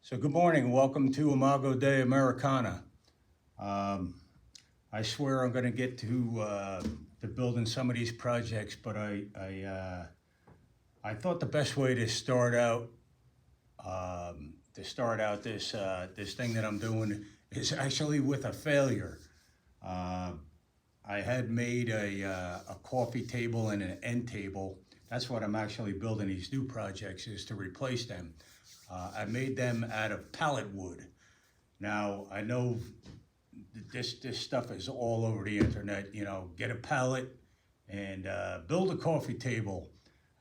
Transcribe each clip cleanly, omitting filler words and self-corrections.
So good morning, welcome to Imago Day Americana. I swear I'm going to get to building some of these projects, but I thought the best way to start out this thing that I'm doing is actually with a failure. I had made a coffee table and an end table. That's what I'm actually building these new projects, is to replace them. I made them out of pallet wood. Now, I know this stuff is all over the internet, get a pallet and build a coffee table.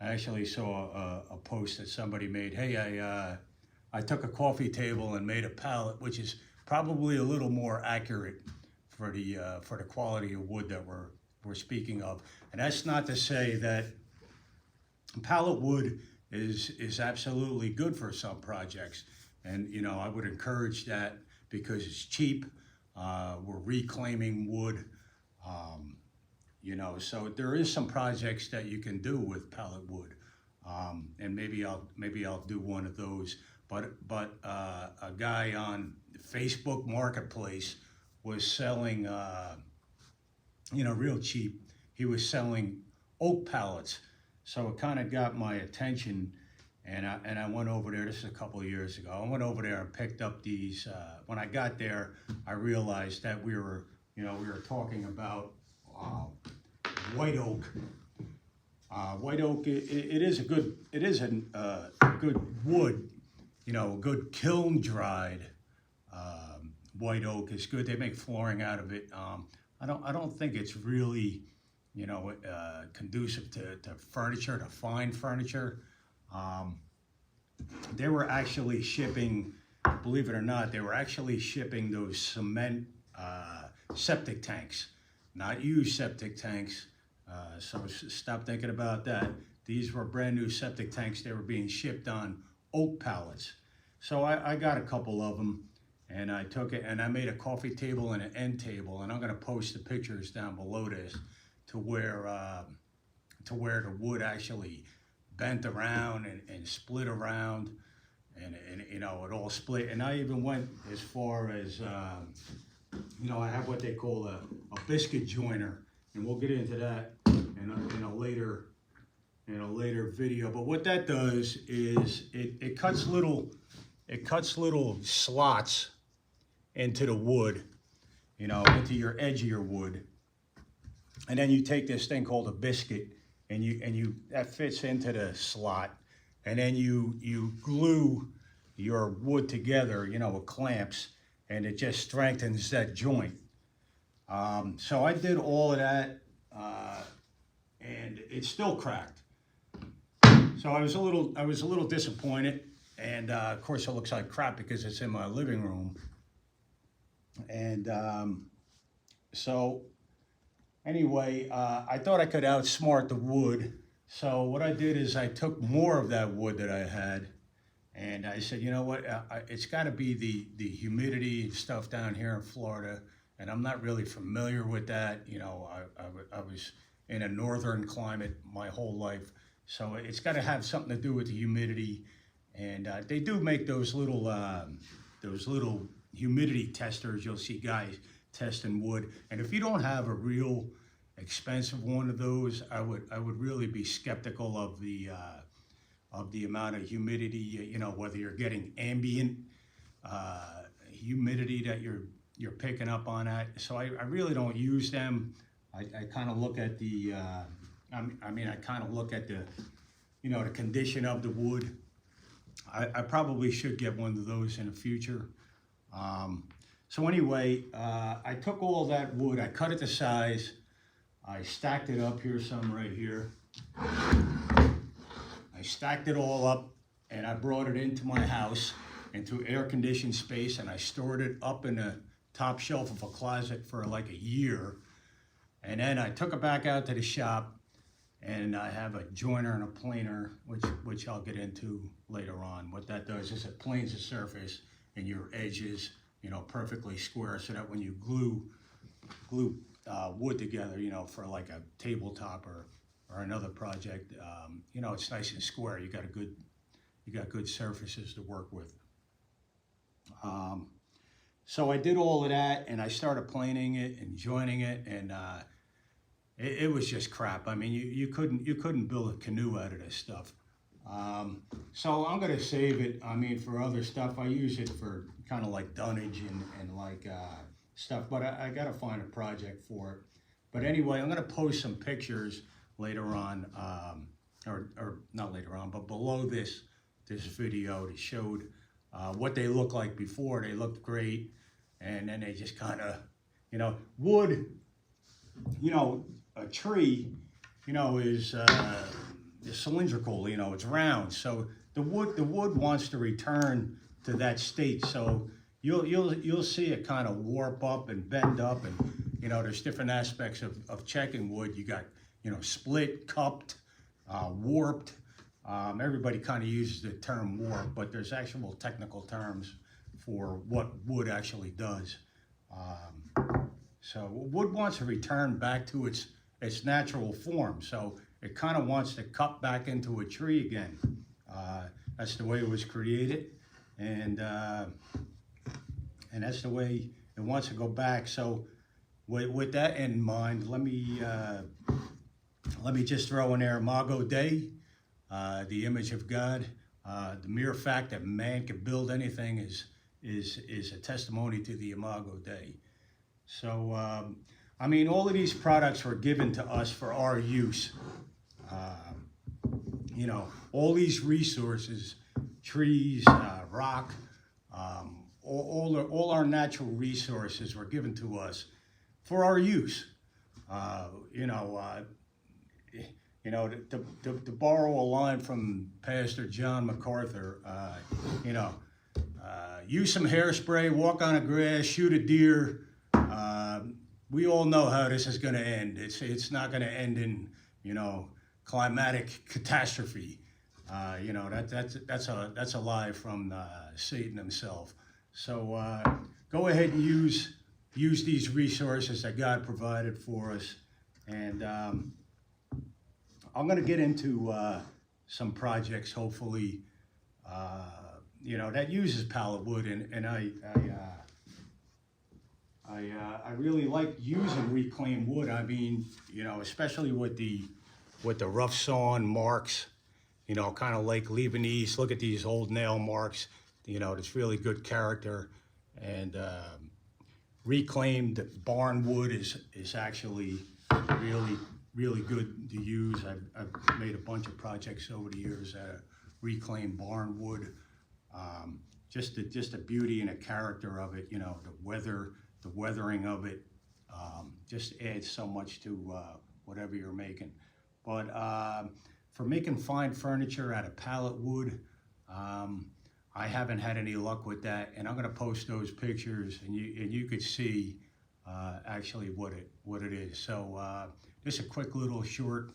I actually saw a post that somebody made. Hey, I took a coffee table and made a pallet, which is probably a little more accurate for the quality of wood that we're speaking of. And that's not to say that pallet wood is absolutely good for some projects, and I would encourage that because it's cheap. We're reclaiming wood, so there is some projects that you can do with pallet wood, and maybe I'll do one of those. But a guy on Facebook Marketplace was selling, real cheap. He was selling oak pallets. So it kind of got my attention, and I went over there. This is a couple of years ago. I went over there and picked up these. When I got there, I realized that we were talking about white oak. White oak. It is a good wood. A good kiln dried white oak is good. They make flooring out of it. I don't think it's really conducive to furniture, to fine furniture. They were actually shipping, believe it or not, they were actually shipping those cement septic tanks, not used septic tanks. So stop thinking about that. These were brand new septic tanks. They were being shipped on oak pallets. So I got a couple of them, and I took it and I made a coffee table and an end table, and I'm going to post the pictures down below this, to where the wood actually bent around and split around, and it all split. And I even went as far as I have what they call a biscuit joiner, and we'll get into that in a later video. But what that does is it cuts little slots into the wood, into your edge of your wood. And then you take this thing called a biscuit, and you that fits into the slot, and then you glue your wood together, with clamps, and it just strengthens that joint. So I did all of that, and it still cracked. So I was a little disappointed, and of course it looks like crap because it's in my living room, and so. Anyway, I thought I could outsmart the wood. So what I did is I took more of that wood that I had, and I said, you know what, it's got to be the humidity stuff down here in Florida, and I'm not really familiar with that. I was in a northern climate my whole life, so it's got to have something to do with the humidity. And they do make those little humidity testers. You'll see guys testing wood, and if you don't have a real expensive one of those, I would really be skeptical of the amount of humidity, whether you're getting ambient humidity that you're picking up on that. So I really don't use them. I kind of look at the I kind of look at the the condition of the wood. I probably should get one of those in the future. So anyway, I took all that wood, I cut it to size, I stacked it up. Here's some right here. I stacked it all up, and I brought it into my house, into air-conditioned space, and I stored it up in the top shelf of a closet for like a year. And then I took it back out to the shop, and I have a joiner and a planer, which I'll get into later on. What that does is it planes the surface and your edges, perfectly square, so that when you glue wood together, for like a tabletop or another project, it's nice and square. You got good surfaces to work with. So I did all of that, and I started planing it and joining it, and it was just crap. I mean, you couldn't build a canoe out of this stuff. So I'm gonna save it. I mean, for other stuff, I use it for kind of like dunnage and like stuff. But I gotta find a project for it. But anyway, I'm gonna post some pictures later on, or not later on, but below this video that showed what they look like before. They looked great, and then they just kind of, wood. A tree, is cylindrical. It's round. So the wood wants to return to that state. So you'll see it kind of warp up and bend up, and there's different aspects of checking wood. You got split, cupped, warped. Everybody kind of uses the term warp, but there's actual technical terms for what wood actually does. So wood wants to return back to its natural form. So it kind of wants to cut back into a tree again. That's the way it was created, and that's the way it wants to go back. So with that in mind, let me just throw in there Imago Dei, the image of God. The mere fact that man can build anything is a testimony to the Imago Dei. So, I mean, all of these products were given to us for our use. All these resources, trees, rock, all our natural resources were given to us for our use. To borrow a line from Pastor John MacArthur, use some hairspray, walk on a grass, shoot a deer. We all know how this is going to end. It's not going to end in climatic catastrophe. That's a lie from Satan himself. So go ahead and use these resources that God provided for us, and I'm going to get into some projects, hopefully, that uses pallet wood, and I really like using reclaimed wood. I mean, especially with the rough sawn marks, kind of like leaving these. Look at these old nail marks. It's really good character, and reclaimed barn wood is actually really good to use. I've made a bunch of projects over the years out of reclaimed barn wood. Just the beauty and the character of it, the weathering of it, just adds so much to whatever you're making. But for making fine furniture out of pallet wood, I haven't had any luck with that, and I'm going to post those pictures, and you could see actually what it is. So just a quick little short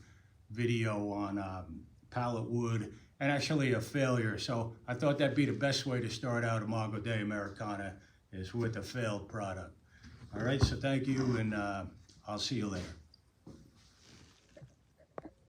video on pallet wood, and actually a failure. So I thought that'd be the best way to start out Imago Dei Americana, is with a failed product. All right, so thank you, and I'll see you later.